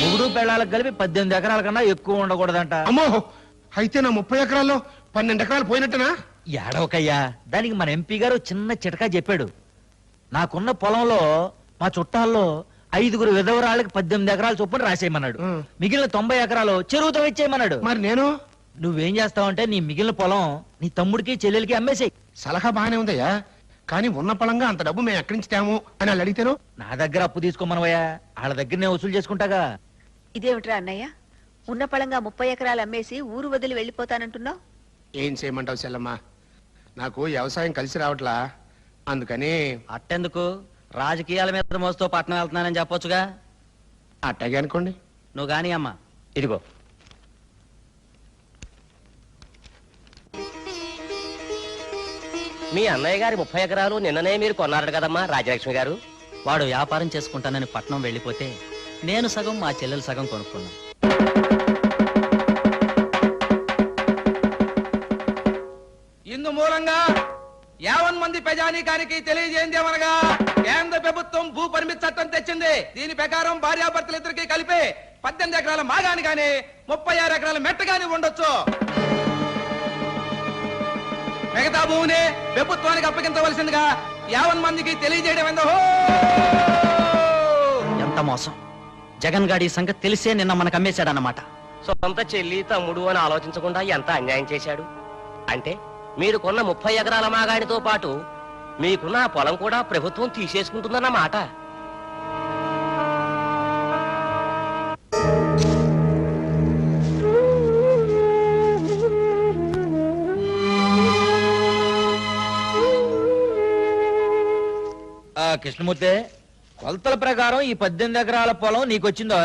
మూడు పెళ్ళాలకు కలిపి 18 ఎకరాల కన్నా ఎక్కువ ఉండకూడదంట. అమ్మో, అయితే నా 30 ఎకరాల్లో 12 ఎకరాలు పోయినట్టనా? ఏడవకయ్యా, దానికి మన ఎంపీ గారు చిన్న చిటకా చెప్పాడు. నాకున్న పొలంలో మా చుట్టాల్లో 5 విధవరాళ్ళకి 18 ఎకరాలు చొప్పున రాసేయమన్నాడు. మిగిలిన 90 ఎకరాలు చెరువుతో ఇచ్చేయమన్నాడు. మరి నేను నువ్వేం చేస్తావంటే నీ మిగిలిన పొలం నీ తమ్ముడికి చెల్లెలికి అమ్మేసేయి. సలహా బాగానే ఉందయ్యా, కానీ ఉన్న పొలంగా అంత డబ్బు మేము ఎక్కడి నుంచి తేము అని వాళ్ళు అడిగితేను. నా దగ్గర అప్పు తీసుకోమనవయ్యా, వాళ్ళ దగ్గర నేను వసూలు చేసుకుంటాగా. ఇదేమిట్రా అన్నయ్య, ఉన్న పళంగా 30 ఎకరాలు అమ్మేసి ఊరు వదిలి వెళ్ళిపోతానంటున్నావు? ఏం చేయమంటావు చెల్లమ్మ, నాకు వ్యవసాయం కలిసి రావట్లా, అందుకని. అట్టెందుకు, రాజకీయాల మీద మోస్తూ పట్నం వెళ్తున్నానని చెప్పొచ్చుగా. అట్టాగే అనుకోండి. నువ్వు గాని అమ్మా. ఇదిగో మీ అన్నయ్య గారి 30 ఎకరాలు నిన్ననే మీరు కొన్నారట కదమ్మా రాజలక్ష్మి గారు. వాడు వ్యాపారం చేసుకుంటానని పట్నం వెళ్ళిపోతే నేను సగం మా చెల్లెలు సగం కొనుక్కున్నాం. ఇందు మూలంగా 50 మంది ప్రజానీకానికి తెలియజేయందేమనగా కేంద్ర ప్రభుత్వం భూ పరిమితి చట్టం తెచ్చింది. దీని ప్రకారం భార్యాభర్తలు ఇద్దరికి కలిపి 18 ఎకరాల మాగాని గాని 36 ఎకరాల మెట్ట గాని ఉండొచ్చు. మిగతా భూమిని ప్రభుత్వానికి అప్పగించవలసిందిగా 50 మందికి తెలియజేయడం ఏందో. ఎంత మోసం! జగన్ గాడి సంగతి తెలిసే నిన్న మనకు అమ్మేశాడన్నమాట. సొంత చెల్లి తమ్ముడు అని ఆలోచించకుండా ఎంత అన్యాయం చేశాడు. అంటే మీరు కొన్న 30 ఎకరాల మాగాడితో పాటు మీకున్న ఆ పొలం కూడా ప్రభుత్వం తీసేసుకుంటుందన్నమాట. కృష్ణమూర్తి, కొలతల ప్రకారం ఈ 18 ఎకరాల పొలం నీకొచ్చిందో,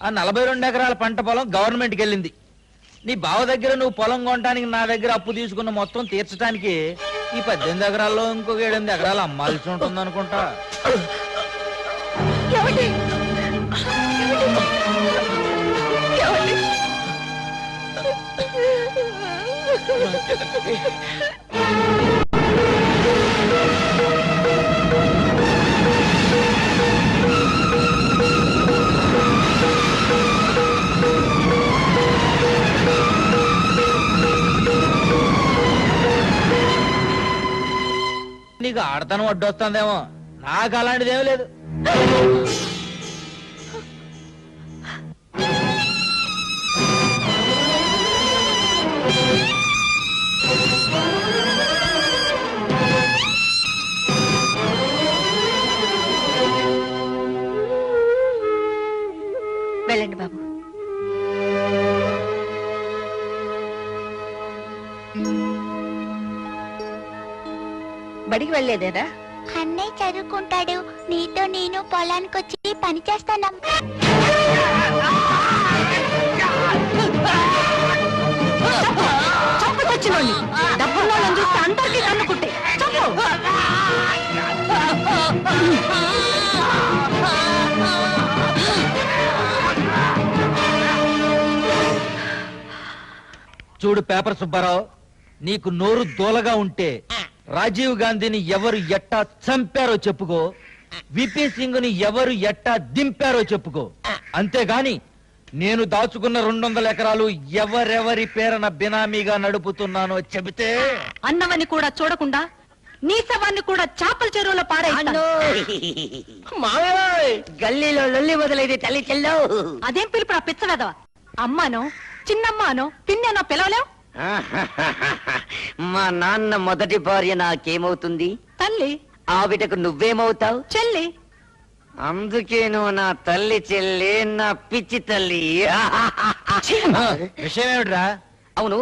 ఆ 42 ఎకరాల పంట పొలం గవర్నమెంట్కి వెళ్ళింది. నీ బావ దగ్గర నువ్వు పొలం కొనడానికి నా దగ్గర అప్పు తీసుకున్న మొత్తం తీర్చడానికి ఈ 18 ఎకరాల్లో ఇంకొక 8 ఎకరాలు అమ్మాల్సి ఉంటుంది అనుకుంటా. నీకు ఆడతనం అడ్డొస్తుందేమో, నాకు అలాంటిదేమీ లేదు. వెళ్ళండి బాబు. బడికి వెళ్ళలేదేరా? అన్నయ్య చదువుకుంటాడు, నీతో నేను పొలానికి వచ్చి పని చేస్తాను. చూడు పేపర్ సుబ్బారావు, నీకు నోరు దోలగా ఉంటే రాజీవ్ గాంధీని ఎవరు ఎట్టా చంపారో చెప్పుకో, విపి సింగ్ ని ఎవరు ఎట్టా దింపారో చెప్పుకో. అంతేగాని నేను దాచుకున్న 200 ఎకరాలు ఎవరెవరి పేరున బినామీగా నడుపుతున్నానో చెబితే అన్నవని కూడా చూడకుండా నీ శవాన్ని కూడా చేపల చెరువులో పారేస్తాను. గల్లీలో లొల్లి మొదలైతే తల్లి చెల్లో. అదేం పిలుపు ఆ పిచ్చవేదవ? అమ్మానో చిన్నమ్మానో పిన్నెనో పిలవలేవు. మా నాన్న మొదటి భార్య నాకేమవుతుంది? తల్లి. ఆవిడకు నువ్వేమవుతావు? చెల్లి. అందుకే నువ్వు నా తల్లి చెల్లి, నా పిచ్చి తల్లి. విషయం ఏమిట్రా? అవును,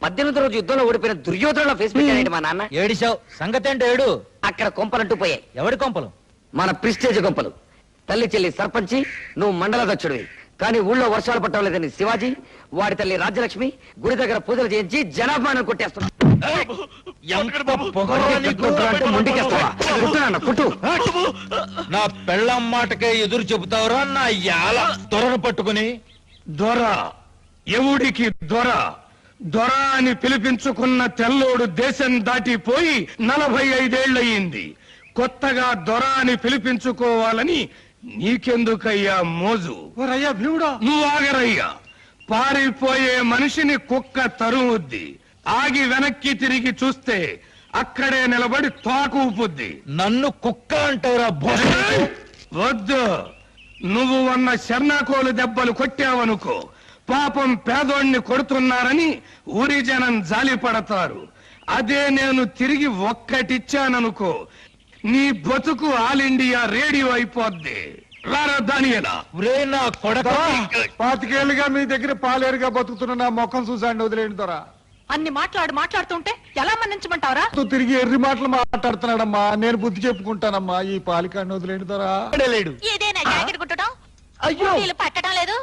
18వ రోజు యుద్ధంలో ఓడిపోయిన దుర్యోధన ఫేస్ పెట్టాడు మా నాన్న. ఏడిసావు, సంగతి అంటే ఏడు. అక్కడ కొంపలంటూ పోయాయి. ఎవడి కొంపలు? మన ప్రిస్టేజ్ కొంపలు. తల్లి చెల్లి సర్పంచి, నువ్వు మండలాధ్యక్షుడివి. కానీ ఊళ్ళో వర్షాలు పట్టలేదని శివాజీ, వాడి తల్లి రాజ్యలక్ష్మి గుడి దగ్గర పూజలు చేయించి జనాభాను కొట్టేస్తున్నా. నా పెళ్ళం మాటకే ఎదురు చెబుతావురా నా యాల దొరను పట్టుకుని? దొర ఎవడికి దొర? దొర అని పిలిపించుకున్న తెల్లోడు దేశం దాటిపోయి 45 ఏళ్లయింది. కొత్తగా దొర అని పిలిపించుకోవాలని నీకెందుకయ్యా మోజు? నువ్వు ఆగరయ్యా. పారిపోయే మనిషిని కుక్క తరుముద్ది. ఆగి వెనక్కి తిరిగి చూస్తే అక్కడే నిలబడి తోక ఊపుద్ది. నన్ను కుక్క అంటావురా? వద్దు. నువ్వు ఉన్న శర్నాకోలు దెబ్బలు కొట్టావనుకో, పాపం పేదోణ్ణి కొడుతున్నారని ఊరి జనం జాలి పడతారు. అదే నేను తిరిగి ఒక్కటిచ్చాననుకో, నీ బతుకు ఆల్ ఇండియా రేడియో అయిపోద్ది. రారా దానియేనా? నా కొడక, 25 ఏళ్ళుగా మీ దగ్గర పాలేరుగా బతుకుతున్న నా ముఖం చూసాండి, వదిలేండి దొరా. అన్ని మాట్లాడుతుంటే ఎలా మన్నించమంటావరా? తిరిగి ఎర్రి మాటలు మాట్లాడుతున్నాడమ్మా. నేను బుద్ధి చెప్పుకుంటానమ్మా. ఈ పాలికాన్ని వదిలేండి దొరా. లేడు. ఇదేనా జాకెట్ కుట్టడం? అయ్యో, వీళ్ళు పట్టడం లేదు.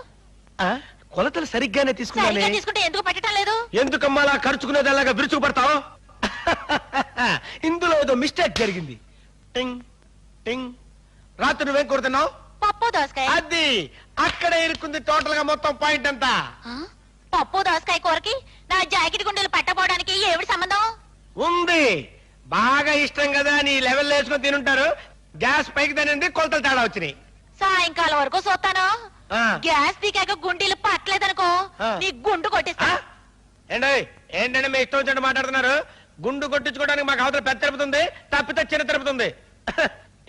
కొలతలు సరిగ్గానే తీసుకున్నానే. తీసుకుంటే ఎందుకు పట్టడం లేదు? ఎందుకమ్మా అలా ఖర్చుకునేదాలాగా విరుచుకు పడతావు? ఇందులో ఏదో మిస్టేక్ జరిగింది. టింగ్ టింగ్. రాత్రి నువ్వేం కొడుతున్నావు? పప్పు దోసకాయ. అది అక్కడే ఇరుక్కుంది. టోటల్ గా మొత్తం పాయింట్ అంతా. పప్పు దోసకాయ కూరకి నా జాకెట్ గుండెలు పట్టపోవడానికి ఏమిటి సంబంధం? ఉంది. బాగా ఇష్టం కదా, నీ లెవెల్ వేసుకొని తినుంటారు. గ్యాస్ పైకి తినండి, కొలతలు తేడా వచ్చినాయి. సాయంకాలం వరకు చూస్తాను. గ్యాస్ దిగాక గుండీలు పట్టలేదనుకో, నీ గుండు కొట్టిస్తా. ఏంటంటే మీ ఇష్టం వచ్చినట్టు మాట్లాడుతున్నారు. గుండు కొట్టించుకోవడానికి మాకు అవతల పెద్ద తిరుపుతుంది, తప్పితే చిన్న తిరుపుతుంది.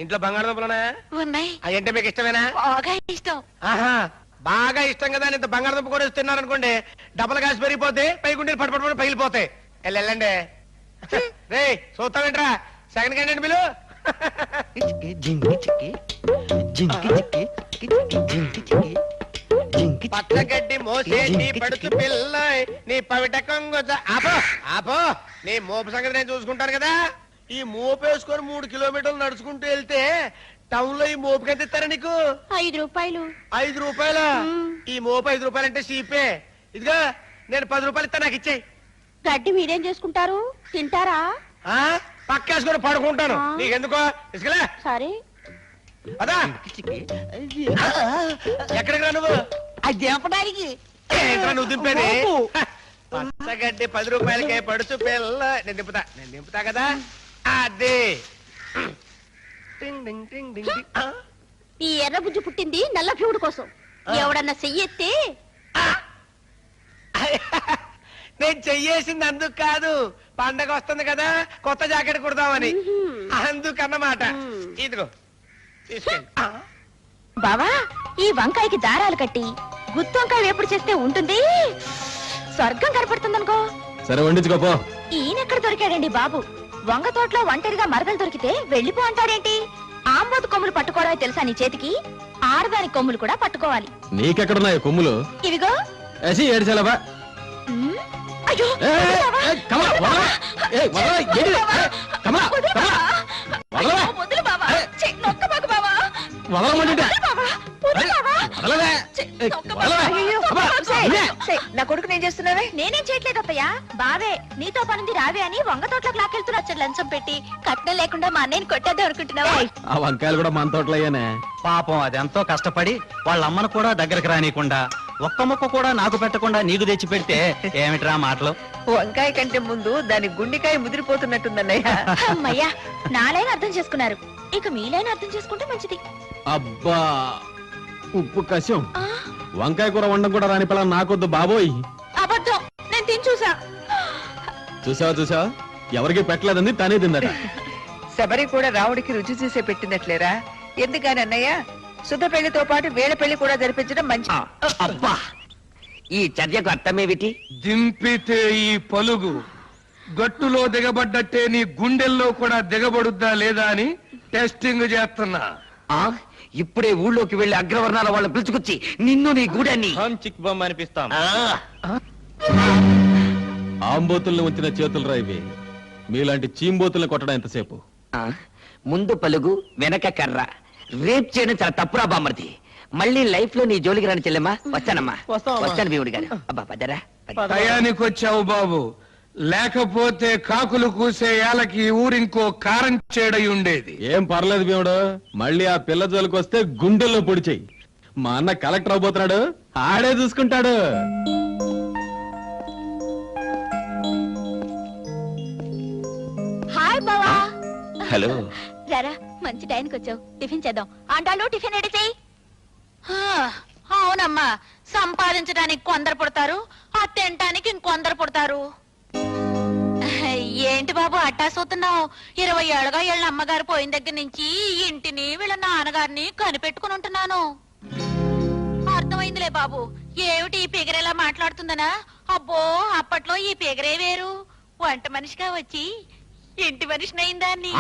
ఇంట్లో బంగాళదుంపలున్నా? ఉన్నాయి. అదంటే మీకు ఇష్టమేనా? బాగా ఇష్టం. ఆహా, బాగా ఇష్టం కదా ఇంత బంగాళదుంప కూడా తిన్నారనుకోండి, డబల్ గ్యాస్ పెరిగిపోతే పై గుండెలు పట్టుపడి పగిలిపోతాయి. వెళ్ళండి. రే చూస్తామేంట్రా? సెకండ్ క్యాండిడేట్ బిలు. పచ్చగడ్డి మోసే నీ పడుచు పిల్ల, నీ పవిట కొంగు. ఆపో ఆపో, నీ మోపు సంగతి నేను చూసుకుంటాను కదా. ఈ మోపు వేసుకొని 3 కిలోమీటర్లు నడుచుకుంటూ వెళ్తే టౌన్ లో ఈ మోపుకి ఎంత ఇస్తారా నీకు? 5 రూపాయలు. 5 రూపాయలా? ఈ మోపు 5 రూపాయలు అంటే చీపే. ఇదిగా నేను 10 రూపాయలు ఇస్తా, నాకు ఇచ్చేయి. గడ్డి మీరేం చేసుకుంటారు? తింటారా? పక్కేసుకొని పడుకుంటాను. నీకెందుకో ఇసుకలే. సరే. అదా ఎక్కడికి రా నువ్వు? అది దింపడానికి. ఏంట్రా నువ్వు దింపేది? పచ్చగడ్డి 10 రూపాయలకే పడుచు పిల్ల. నేను దింపుతా కదా. అదే ఈ ఎర్ర బుజ్జి పుట్టింది నల్ల ప్యూడు కోసం. ఎవడన్నా చెయ్యెత్తే నేను చెయ్యేసింది అందుకు కాదు, పండగ వస్తుంది కదా కొత్త జాకెట్ కుడదామని, అందుకన్నమాట. ఇదిగో తీసుకోండి. బావా, ఈ వంకాయకి దారాలు కట్టి గుత్తి వంకాయ వేపుడు చేస్తే ఉంటుంది, స్వర్గం కనపడుతుందనుకో. సరే వండించుకోపో. ఈయనెక్కడ దొరికాడండి బాబు? వంగ తోటలో ఒంటరిగా మరదలు దొరికితే వెళ్ళిపో అంటాడేంటి? ఆంబోతు కొమ్ములు పట్టుకోవడమే తెలుసా నీ చేతికి? ఆడదాని కొమ్ములు కూడా పట్టుకోవాలి. నీకెక్కడున్నాయి కొమ్ములు? ఇవిగో. ఏడ్చాలబా. అయ్యో నా కొడుకు నేను చేస్తున్నావే? నేనేం చేయట్లేదు అత్తయ్య. బావే నీతో పనుంది రావే అని వంగ తోటలోకి లాకెళ్తున్నా. లంచం పెట్టి కట్నం లేకుండా మా అన్నయ్యని కొట్టేద్దాం అనుకుంటున్నావా? ఆ వంకాయలు కూడా మన తోటలో అయ్యానే. పాపం అదెంతో కష్టపడి వాళ్ళ అమ్మను కూడా దగ్గరకు రానియకుండా, ఒక్క ముక్క కూడా నాకు పెట్టకుండా నీకు తెచ్చి పెడితే ఏమిట్రా మాటలు? వంకాయ కంటే ముందు దాని గుండెకాయ ముదిరిపోతున్నట్టుందన్నయ్య. అమ్మయ్యా, నాలైన అర్థం చేసుకున్నారు, ఇక మీలైన అర్థం చేసుకుంటే మంచిది. అబ్బా ఉప్పు కషం. వంకాయ కూర వండడం కూడా రాని పిల్ల నాకొద్దు బాబోయ్. అబద్ధం, నేను తిని చూసా. చూసావా ఎవరికి పెట్టలేదంది తనే తిందట. శబరి కూడా రావుడికి రుచి చూసే పెట్టినట్లేరా? ఎందుకని అన్నయ్య, శుద్ధ పెళ్లితో పాటు వేళ పెళ్లి కూడా జరిపించడం మంచి. అబ్బా, ఈ చర్యకు అర్థమేమిటి? దింపితే ఈ పలుగు గట్టులో దిగబడ్డట్టే నీ గుండెల్లో కూడా దిగబడుద్దా లేదా అని టెస్టింగ్ చేస్తున్నా. ఇప్పుడే ఊళ్ళోకి వెళ్లి అగ్రవర్ణాల వాళ్ళు పిలుచుకొచ్చి నిన్ను నీ గూడాన్ని చిక్ బొమ్మ అనిపిస్తాం. ఆంబోతుల్ని ఉంచిన చేతులు రా ఇవి. మీలాంటి చీంబోతుల్ని కొట్టడం ఎంతసేపు? ముందు పలుగు వెనక కర్ర. రేప్ చేయడం చాలా తప్పురా బామ్మర్ది. మళ్ళీ లైఫ్ లో నీ జోలికి రాని చెల్లెమ్మా. వస్తానమ్మా, వస్తాను భీముడి గారు. అబ్బా పదరా. టయానికి వచ్చావు బాబు, లేకపోతే కాకులు కూసే ఏలకి ఊరింకో కారం చేడై ఉండేది. ఏం పర్లేదు భీముడు, మళ్ళీ ఆ పిల్ల జోలికి వస్తే గుండెల్లో పొడి చెయ్యి. మా అన్న కలెక్టర్ అవబోతున్నాడు, ఆడే చూసుకుంటాడు. హాయ్ బావా. హలో. రారా, మంచి టైంకి వచ్చావు. టిఫిన్ చేద్దాం. ఆండాలు టిఫిన్ రెడీ చేయి. అవునమ్మా, సంపాదించడానికి కొందరు పుడతారు, ఆ తినటానికి ఇంకొందరు పుడతారు. ఏంటి బాబు అట్టా చూస్తున్నావు? 20 ఏళ్ళగా వీళ్ళ అమ్మగారు పోయిన దగ్గర నుంచి ఇంటిని వీళ్ళ నాన్నగారిని కనిపెట్టుకుని ఉంటున్నాను. అర్థమైందిలే బాబు. ఏమిటి ఈ పిగరేలా మాట్లాడుతుందనా? అబ్బో, అప్పట్లో ఈ పిగరే వేరు. వంట మనిషిగా వచ్చి ఇంటి మనిషినైందాన్ని.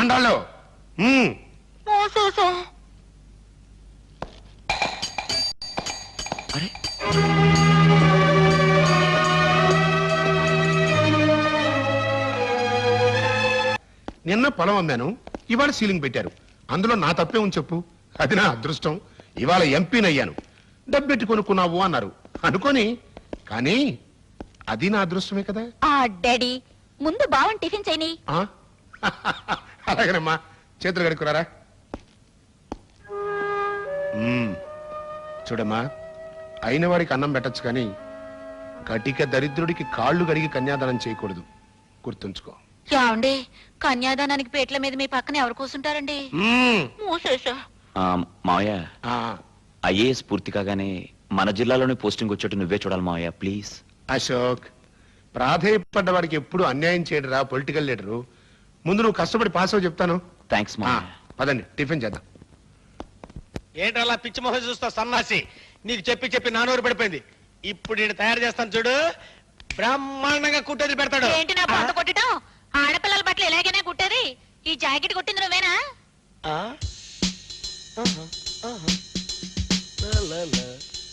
నిన్న పొలం అమ్మాను, ఇవాళ సీలింగ్ పెట్టారు. అందులో నా తప్పే ఉంది చెప్పు. అది నా అదృష్టం. ఇవాళ ఎంపీనయ్యాను. డబ్బెట్టి కొనుక్కున్నావు అన్నారు అనుకోని, కానీ అది నా అదృష్టమే కదా. డాడీ, ముందు బావని టిఫిన్ చేయని. అలాగేనమ్మా, చేతులు కడుక్కురారా. చూడమ్మా, అయిన వాడికి అన్నం పెట్టచ్చు కానీ కటిక దరిద్రుడికి కాళ్ళు కడిగి కన్యాదానం చేయకూడదు. గుర్తుంచుకో. ఏమండి, కన్యాదానానికి పేట్ల మీద మీ పక్కన ఎవరు కూర్చుంటారండి? మావయ్య, ఐఏఎస్ పూర్తి కాగానే మన జిల్లాలోనే పోస్టింగ్ వచ్చేట్టు నువ్వే చూడాలి మావయ్య, ప్లీజ్. అశోక్, ప్రాధేయపడ్డ వాడికి ఎప్పుడు అన్యాయం చేయడరా పొలిటికల్ లీడరు. ముందు నువ్వు కష్టపడి పాస్ అవ్వ చెప్తాను. థ్యాంక్స్ మావయ్య. పదండి టిఫిన్ చేద్దాం. ఏంటలా పిచ్చి మొహం చూస్తావు సన్నాసి? నీకు చెప్పి చెప్పి నానూరు పడిపోయింది. ఇప్పుడు నేను తయారు చేస్తాను చూడు, బ్రహ్మాండంగా కుట్టేది పెడతాడు. ఏంటి నా పంట కొట్టడం? ఆడపిల్లల బట్టలు ఎలాగైనా కుట్టేది. ఈ జాకెట్ కుట్టింది నువ్వేనా?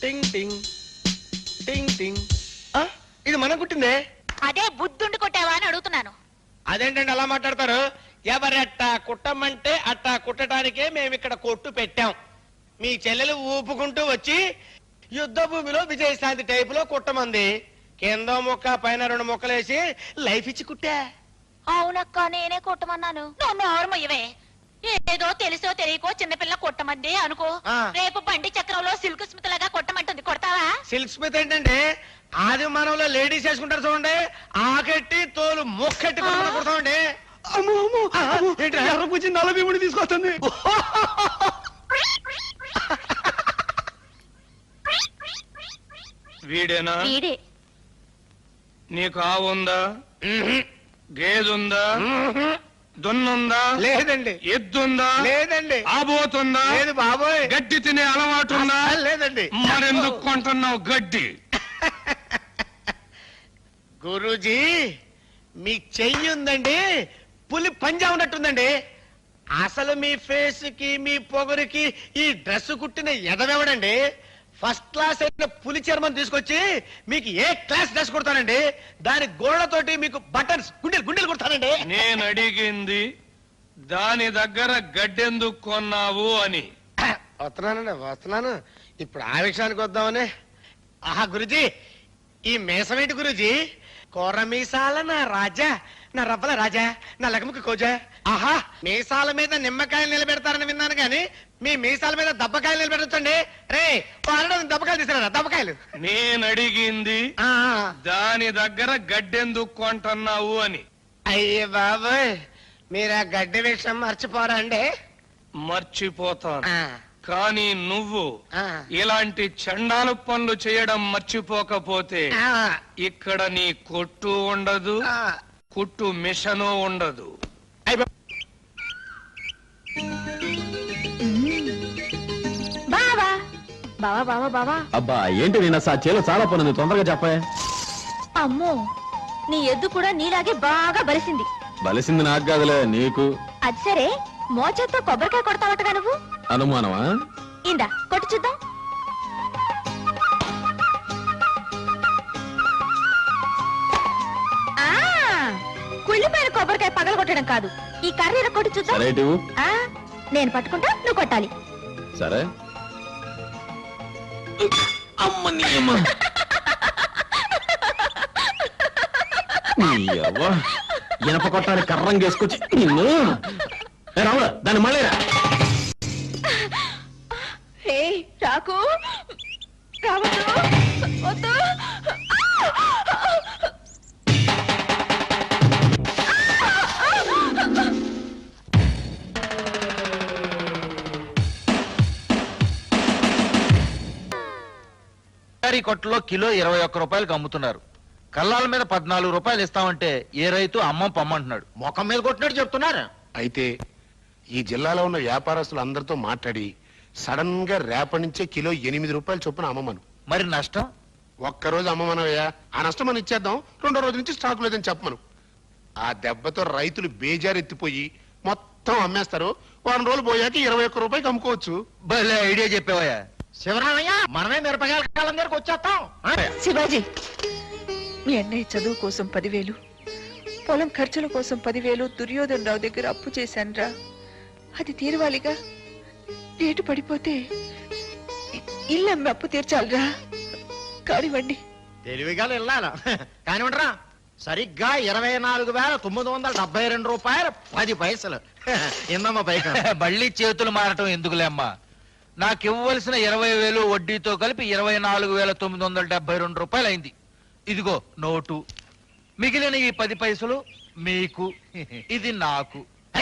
టింగ్ టింగ్ టింగ్ టింగ్. ఇది మనం కుట్టిందే. అదే బుద్ధుండి కొట్టావా అని అడుగుతున్నాను. అదేంటండి అలా మాట్లాడతారు? ఎవరట్టా కుట్టమంటే అట్టా కుట్టడానికే మేము ఇక్కడ కొట్టు పెట్టాం. మీ చెల్లెలు ఊపుకుంటూ వచ్చి యుద్ధ భూమిలో విజయశాంతి టైప్ లో కుట్టమంది. కింద ముక్క పైన 2 ముక్కలేసి లైఫ్ ఇచ్చి కుట్టా. అవునక్క, నేనే కొట్టమన్నాను. నన్ను ఆరుమయ్యవే. ఏదో తెలుసో తెలియకో చిన్నపిల్ల కొట్టమంది అనుకో. రేపు బండి చక్రంలో సిల్క్ స్మిత్ లాగా కొట్టమంటుంది, కొడతావా? సిల్క్ స్మిత్ ఏంటంటే ఆది మానవులో లేడీస్ వేసుకుంటారు చూడండి, ఆకెట్టి తోలు మొక్కెట్టి కుడతామండి. ఎర్ర పూచి నల్ల భీముడి తీసుకొస్తుంది. వీడేనా? వీడే. నీకు ఆవుందా? గేదుందా? దున్నుందా? లేదండి. ఎద్దుందా? లేదండి. ఆబోతుందా? లేదు బాబోయ్. గడ్డి తినే అలవాటు ఉందా? లేదండి. మరెందుకు కొంటున్నావు గడ్డి? గురూజీ, మీ చెయ్యి ఉందండి, పులి పంజా ఉన్నట్టుందండి. అసలు మీ ఫేస్ కి మీ పొగరికి ఈ డ్రెస్ కుట్టిన ఎదవెవడండి? ఫస్ట్ క్లాస్ అయిన పులి చర్మం తీసుకొచ్చి మీకు ఏ క్లాస్ డ్రెస్ కుడతానండి. దాని గోళ్లతోటి మీకు బటన్స్ గుండెలు కుడతానండి. నేను అడిగింది దాని దగ్గర గడ్డెందుకు కొన్నావు అని. వస్తున్నానండి, వస్తున్నాను. ఇప్పుడు ఆ విషయానికి వద్దామని. ఆహా గురుజీ, ఈ మేసమేంటి గురుజీ? కోర మీసాల నా రాజా, నా రవ్వల రాజా, నా లగముకి కోజా. ఆహా, మీసాల మీద నిమ్మకాయలు నిలబెడతారని విన్నాను కానీ మీ మీసాల మీద దబ్బకాయలు నిలబెట్టండి. రే దబ్బకాయలు తీసుకురా, దబ్బకాయలు. నేను అడిగింది దాని దగ్గర గడ్డెందుకు కొంటున్నావు అని. అయ్యే బాబోయ్, మీరు ఆ గడ్డి విషయం మర్చిపోరా అండి? మర్చిపోతాను, కానీ నువ్వు ఇలాంటి చండాలు పనులు చేయడం మర్చిపోకపోతే ఇక్కడ నీ కొట్టు ఉండదు, కుట్టు మిషను ఉండదు. బావా బావా బావా బావా. అబ్బా ఏంటి నిన్న చేలో చాలా పనుంది, తొందరగా చెప్పే. అమ్మో, నీ ఎద్దు కూడా నీలాగే బాగా బలిసింది. బలిసింది నాకు కాదులే, నీకు. అది సరే, మోచేత్తో కొబ్బరికాయ కొడతావటగా నువ్వు. అనుమానమా? ఇందా కొట్టు చూద్దాం. కుళ్ళిపోయిన కొబ్బరికాయ పగల కొట్టడం కాదు, ఈ కర్రీర కొట్టు చూద్దాం. నేను పట్టుకుంటా, నువ్వు కొట్టాలి. సరే. ఇనప కొట్టాలి కర్రంగా వేసుకొచ్చి నిన్ను. రావుడా దాన్ని మళ్ళీరా. రాకు, రావద్దు, వద్దు. పచారీ కొట్టులో కిలో 21 రూపాయలకు అమ్ముతున్నారు. కల్లాల మీద 14 రూపాయలు ఇస్తామంటే ఏ రైతు అమ్మం పమ్మంటున్నాడు. ముఖం మీద కొట్టినట్టు చెప్తున్నారు. అయితే ఈ జిల్లాలో ఉన్న వ్యాపారస్తులు అందరితో మాట్లాడి సడన్ గా రేపటి నుంచే కిలో 8 రూపాయలు చొప్పున అమ్మమను. మరి నష్టం? ఒక్కరోజు అమ్మమనవయ్యా, ఆ నష్టం మనం ఇచ్చేద్దాం. 2వ రోజు నుంచి స్టాక్ లేదని చెప్పమను. ఆ దెబ్బతో రైతులు బేజారెత్తిపోయి మొత్తం అమ్మేస్తారు. వారం రోజులు పోయాక 21 రూపాయకి అమ్ముకోవచ్చు. భలే ఐడియా చెప్పావయ్యా. శివరామయ్య, మనమే మిరపకాయల కాలం దగ్గరకు వచ్చేస్తాం. శివాజీ, మీ అన్నయ్య చదువు కోసం 10,000, పొలం ఖర్చుల కోసం 10,000 దుర్యోధన్ రావు దగ్గర అప్పు చేశానురా. అది తీరవాలిగా. రేటు పడిపోతే ఇల్లు అమ్మి అప్పు తీర్చాలిరా. కానివ్వండి. తెలివిగా వెళ్ళాను కానివ్వండిరా. సరిగ్గా 24,972 రూపాయలు 10 పైసలు. ఇందమ్మా పైక. మళ్ళీ చేతులు మారటం ఎందుకులే అమ్మా. నాకు ఇవ్వవలసిన 20,000 వడ్డీతో కలిపి 24,972 రూపాయలు అయింది. ఇదిగో నోటు. మిగిలిన ఈ 10 పైసలు మీకు, ఇది నాకు.